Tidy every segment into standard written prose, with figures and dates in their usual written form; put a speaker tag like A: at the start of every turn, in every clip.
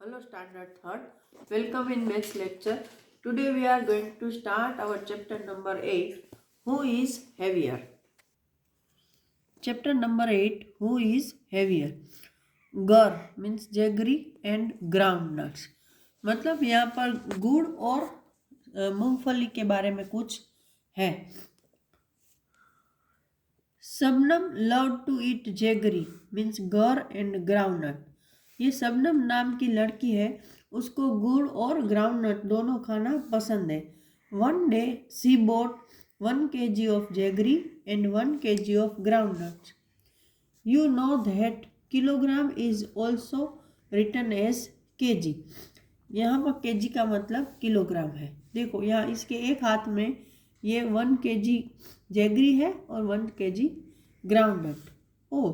A: Hello Standard 3rd. Welcome in next lecture. Today we are going to start our chapter number 8. Who is heavier? Chapter number 8. Who is heavier? Gur means jaggery and groundnuts. मतलब यहाँ पर गुड़ और मूंगफली के बारे में कुछ है. Shabnam loved to eat jaggery means gur and groundnut. ये शबनम नाम की लड़की है, उसको गुड़ और ग्राउंडनट दोनों खाना पसंद है. One day she bought 1 kg of jaggery and 1 kg of groundnuts. You know that kilogram is also written as kg. यहाँ पर kg का मतलब किलोग्राम है. देखो यहाँ इसके एक हाथ में ये 1 kg जैगरी है और 1 kg groundnut. Oh,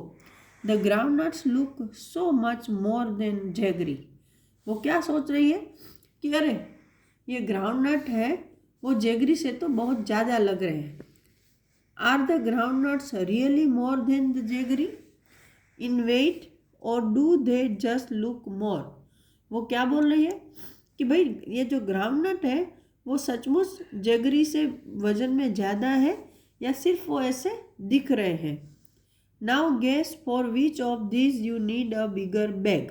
A: the groundnuts look so much more than jaggery. वो क्या सोच रही है कि अरे ये ग्राउंडनट है, वो जैगरी से तो बहुत ज़्यादा लग रहे हैं. Are the groundnuts really more than the jaggery in weight or do they just look more. वो क्या बोल रही है कि भाई ये जो ग्राउंडनट है वो सचमुच जैगरी से वजन में ज़्यादा है या सिर्फ वो ऐसे दिख रहे हैं. Now guess for which of this you need a bigger bag.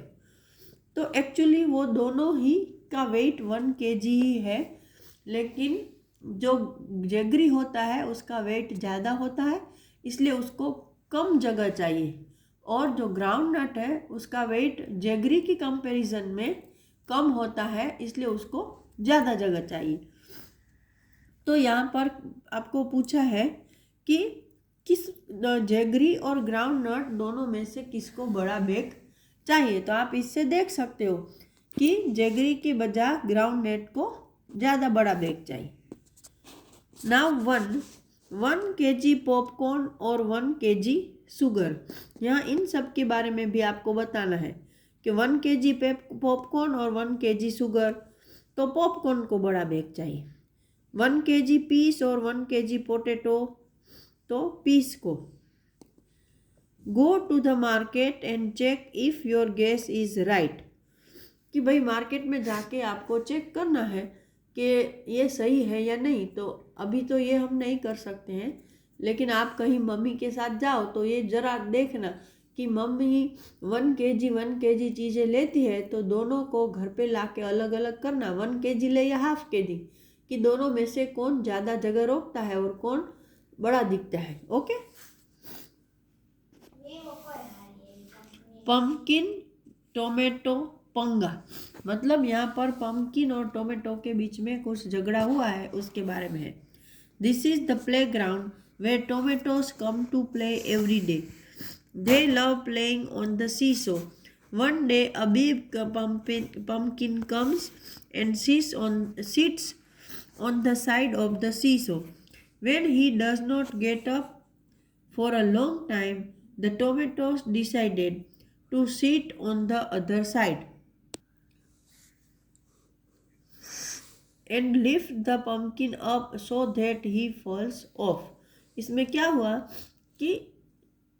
A: तो एक्चुअली वो दोनों ही का वेट 1 kg ही है, लेकिन जो जैगरी होता है उसका वेट ज़्यादा होता है, इसलिए उसको कम जगह चाहिए. और जो ग्राउंडनट है उसका वेट जैगरी की कंपैरिजन में कम होता है, इसलिए उसको ज़्यादा जगह चाहिए. तो यहाँ पर आपको पूछा है कि किस जैगरी और ग्राउंडनट दोनों में से किसको बड़ा बैग चाहिए. तो आप इससे देख सकते हो कि जैगरी के बजाय ग्राउंडनट को ज़्यादा बड़ा बैग चाहिए. नाउ 1 kg पॉपकॉर्न और 1 kg शुगर. यहाँ इन सब के बारे में भी आपको बताना है कि 1 kg पॉपकॉर्न और 1 kg शुगर. तो पॉपकॉर्न को बड़ा बैग चाहिए. 1 kg पीस और 1 kg पोटैटो, तो पीस को. Go to the market and check if your guess is right. कि भाई मार्केट में जाके आपको चेक करना है कि ये सही है या नहीं. तो अभी तो ये हम नहीं कर सकते हैं, लेकिन आप कहीं मम्मी के साथ जाओ तो ये ज़रा देखना कि मम्मी 1 kg चीज़ें लेती है तो दोनों को घर पे लाके अलग अलग करना. 1 kg ले या हाफ kg, कि दोनों में से कौन ज़्यादा जगह रोकता है और कौन बड़ा दिखता है. ओके. पम्पकिन टोमेटो पंगा. मतलब यहाँ पर पम्पकिन और टोमेटो के बीच में कुछ झगड़ा हुआ है, उसके बारे में है. This is the playground where tomatoes come to play every day. They love playing on the seesaw. One day a big pumpkin comes and sits on the side of the seesaw. When he does not get up for a long time, the tomatoes decided to sit on the other side and lift the pumpkin up so that he falls off. इसमें क्या हुआ कि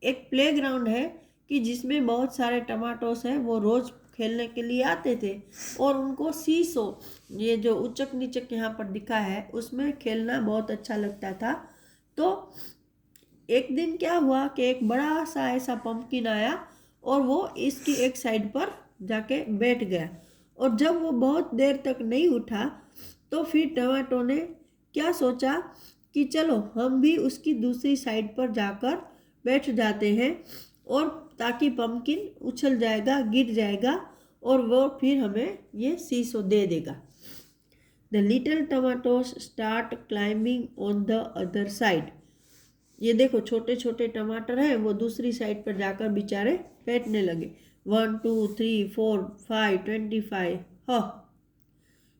A: एक playground है कि जिसमें बहुत सारे टमाटोस हैं, वो रोज़ खेलने के लिए आते थे और उनको सीसो, ये जो उचक नीचक यहाँ पर दिखा है, उसमें खेलना बहुत अच्छा लगता था. तो एक दिन क्या हुआ कि एक बड़ा सा ऐसा पम्पकिन आया और वो इसकी एक साइड पर जाके बैठ गया. और जब वो बहुत देर तक नहीं उठा तो फिर टमाटो ने क्या सोचा कि चलो हम भी उसकी दूसरी साइड पर जाकर बैठ जाते हैं, और ताकि पम्पकिन उछल जाएगा, गिर जाएगा और वो फिर हमें ये सीसो दे देगा. The little tomatoes start climbing on the other side. ये देखो छोटे छोटे टमाटर हैं, वो दूसरी साइड पर जाकर बेचारे बैठने लगे. 1 2 3 4 5 25. हाँ,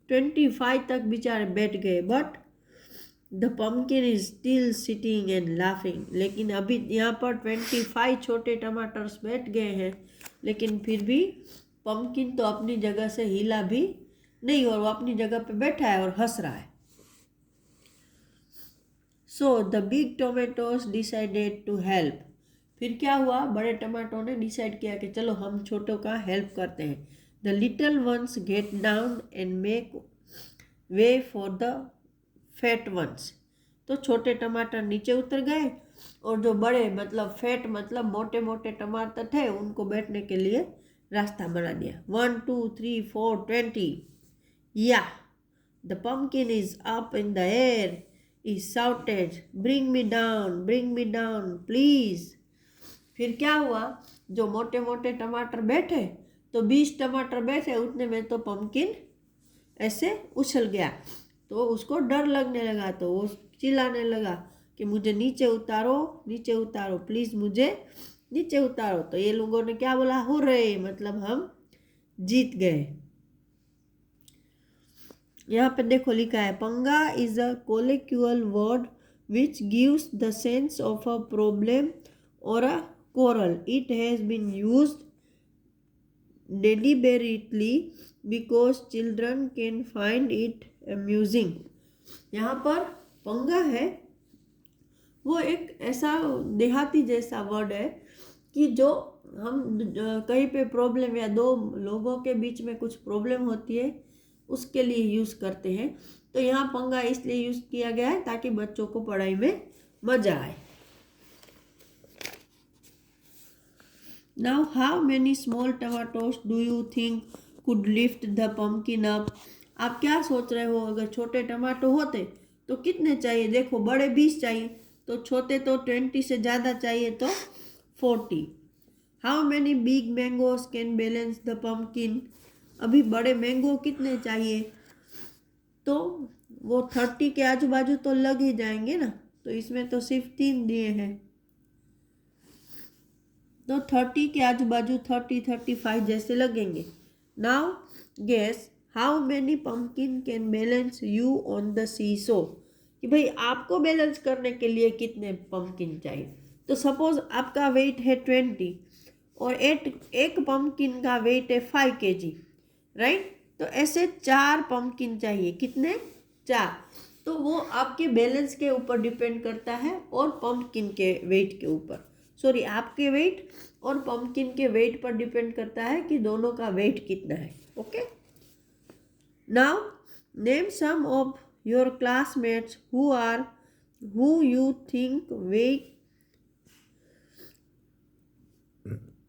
A: 25 तक बेचारे बैठ गए. But the pumpkin is still sitting and laughing. लेकिन अभी यहाँ पर 25 छोटे टमाटर्स बैठ गए हैं, लेकिन फिर भी पम्पकिन तो अपनी जगह से हिला भी नहीं और वो अपनी जगह पे बैठा है और हंस रहा है. So the big tomatoes decided to help. फिर क्या हुआ, बड़े टमाटो ने डिसाइड किया कि चलो हम छोटों का हेल्प करते हैं. The little ones get down and make way for the fat ones. तो छोटे टमाटर नीचे उतर गए और जो बड़े मतलब फैट मतलब मोटे मोटे टमाटर थे उनको बैठने के लिए रास्ता बना दिया. 1 2 3 4 20. Yeah, the pumpkin is up in the air. He shouted, bring me down, please. फिर क्या हुआ, जो मोटे मोटे टमाटर बैठे तो 20 टमाटर बैठे, उतने में तो पम्पकिन ऐसे उछल गया. तो उसको डर लगने लगा तो वो चिल्लाने लगा कि मुझे नीचे उतारो प्लीज़, मुझे नीचे उतारो. तो ये लोगों ने क्या बोला, हुर्रे, मतलब हम जीत गए. यहाँ पे देखो लिखा है, panga is a colloquial word which gives the sense of a problem or a quarrel. It has been used deliberately because children can find it amusing. यहाँ पर पंगा है वो एक ऐसा देहाती जैसा वर्ड है कि जो हम कहीं पे प्रॉब्लम या दो लोगों के बीच में कुछ प्रॉब्लम होती है उसके लिए यूज़ करते हैं. तो यहाँ पंगा इसलिए यूज़ किया गया है ताकि बच्चों को पढ़ाई में मज़ा आए. Now, how many small tomatoes do you think could lift the pumpkin up? आप क्या सोच रहे हो, अगर छोटे टमाटो होते तो कितने चाहिए? देखो बड़े 20 चाहिए तो छोटे तो 20 से ज़्यादा चाहिए तो 40. How many big mangoes can balance the pumpkin? अभी बड़े मैंगो कितने चाहिए? तो वो 30 के आजू बाजू तो लग ही जाएंगे ना, तो इसमें तो सिर्फ 3 दिए हैं. तो 30 के आजू बाजू 30-35 जैसे लगेंगे. Now guess how many pumpkin can balance you on the seesaw, कि भाई आपको बैलेंस करने के लिए कितने पम्पकिन चाहिए. तो सपोज आपका वेट है 20 और एक पम्पकिन का वेट है 5 kg, राइट. तो ऐसे 4 पम्पकिन चाहिए. कितने? 4. तो वो आपके बैलेंस के ऊपर डिपेंड करता है और पम्पकिन के वेट के ऊपर, सॉरी आपके वेट और पम्पकिन के वेट पर डिपेंड करता है कि दोनों का वेट कितना है. Okay. Now name some of your classmates who you think weigh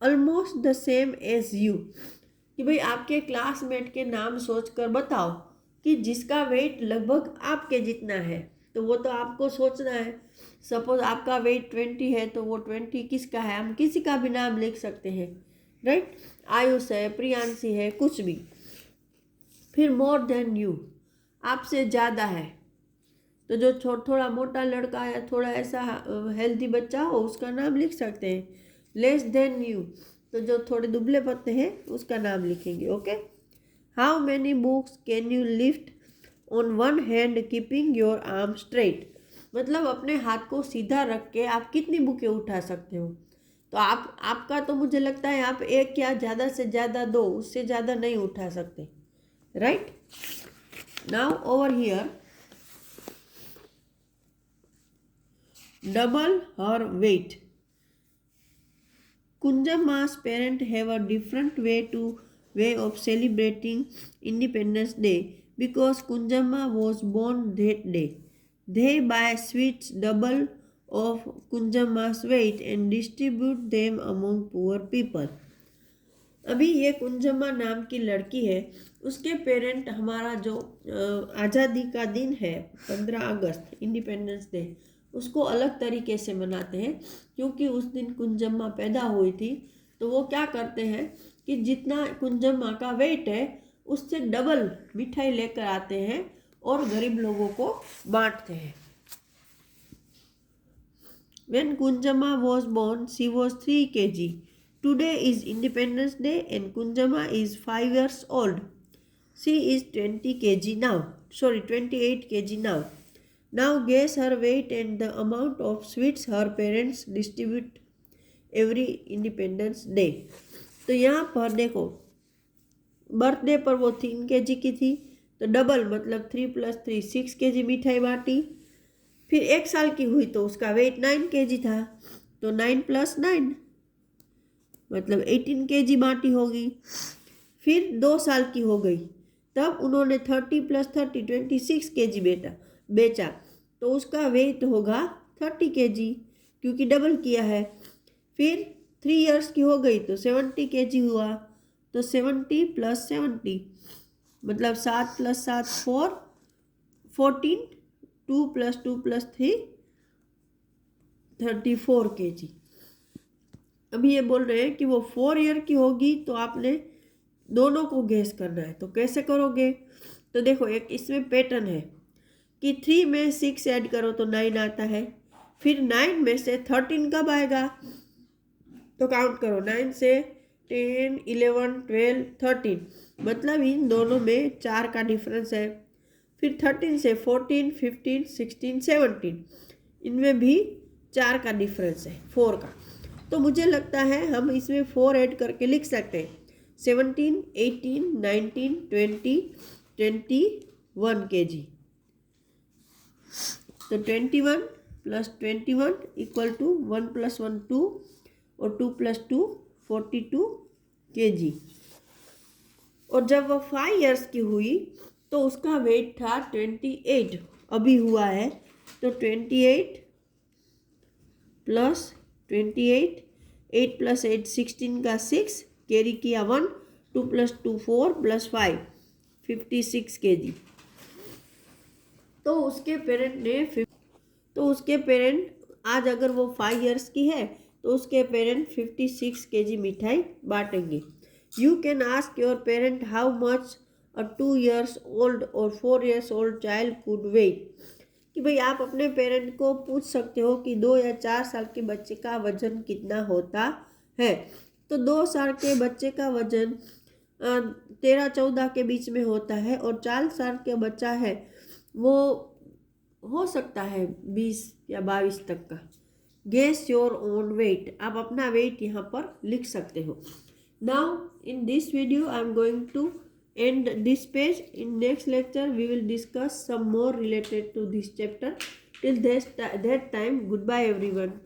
A: almost the same as you, कि भाई आपके क्लासमेट के नाम सोचकर बताओ कि जिसका वेट लगभग आपके जितना है. तो वो तो आपको सोचना है. सपोज आपका वेट 20 है तो वो 20 किसका है, हम किसी का भी नाम लिख सकते हैं, राइट. आयुष है, प्रियांशी है, कुछ भी. फिर मोर देन यू, आपसे ज़्यादा है तो जो थोड़ा मोटा लड़का या थोड़ा ऐसा हेल्दी बच्चा हो उसका नाम लिख सकते हैं. लेस देन यू, तो जो थोड़े दुबले पत्ते हैं उसका नाम लिखेंगे. Okay. How many books can you lift on one hand keeping your arm straight, मतलब अपने हाथ को सीधा रख के आप कितनी बुकें उठा सकते हो. तो आपका तो मुझे लगता है आप एक या ज़्यादा से ज़्यादा 2, उससे ज़्यादा नहीं उठा सकते, right. Now over here, double her weight. Kunjamma's parents have a different way of celebrating Independence Day because Kunjamma was born that day. They buy sweets double of Kunjamma's weight and distribute them among poor people. अभी ये कुंजम्मा नाम की लड़की है, उसके parent हमारा जो आज़ादी का दिन है 15 अगस्त इंडिपेंडेंस डे, उसको अलग तरीके से मनाते हैं क्योंकि उस दिन कुंजम्मा पैदा हुई थी. तो वो क्या करते हैं कि जितना कुंजम्मा का वेट है उससे डबल मिठाई लेकर आते हैं और गरीब लोगों को बांटते हैं. When Kunjamma was born, she was 3 kg. Today is Independence Day and Kunjamma is 5 years old. She is 20 kg now. Sorry, 28 kg now. Now guess her weight and the amount of sweets her parents distribute every Independence Day. तो यहाँ पर देखो birthday पर वो 3 kg की थी तो double मतलब 3 + 3 6 kg मिठाई बांटी. फिर 1 साल की हुई तो उसका वेट 9 kg था तो 9 + 9 मतलब 18 kg बांटी होगी. फिर 2 साल की हो गई, तब उन्होंने 30 + 30 26 kg बेचा, तो उसका वेट होगा 30 kg, क्योंकि डबल किया है। फिर 3 इयर्स की हो गई तो 70 kg हुआ, तो 70 + 70 मतलब 7 + 7 4 14, 2 + 2 + 3 34 kg। अभी ये बोल रहे हैं कि वो 4 ईयर की होगी, तो आपने दोनों को गेस करना है। तो कैसे करोगे? तो देखो, एक इसमें पैटर्न है कि 3 में 6 ऐड करो तो 9 आता है। फिर 9 में से 13 कब आएगा? तो काउंट करो, 9 से 10 11 12 13, मतलब इन दोनों में 4 का डिफरेंस है। फिर 13 से 14 15 16 17, इनमें भी 4 का डिफरेंस है, 4 का। तो मुझे लगता है हम इसमें 4 ऐड करके लिख सकते हैं, 17 18 19 20 21 kg। तो 21 + 21 = 1 + 1 2 और 2 + 2 42 kg। और जब वह 5 इयर्स की हुई तो उसका वेट था 28, अभी हुआ है, तो 28 + 28, 8 + 8 16 का 6, कैरी किया 1, 2 + 2 4 + 5 56 kg। तो उसके पेरेंट आज अगर वो 5 इयर्स की है तो उसके पेरेंट 56 kg मिठाई बांटेंगे। You can ask your parent how much a 2 years old और 4 years old child could weigh. कि भाई आप अपने पेरेंट को पूछ सकते हो कि 2 या 4 साल के बच्चे का वजन कितना होता है। तो 2 साल के बच्चे का वजन 13-14 के बीच में होता है, और 4 साल का बच्चा है वो हो सकता है 20 या 22 तक का। गेस योर ओन वेट, आप अपना वेट यहाँ पर लिख सकते हो। Now in this video I am going to end this page. In next lecture we will discuss some more related to this chapter. Till that time, goodbye everyone.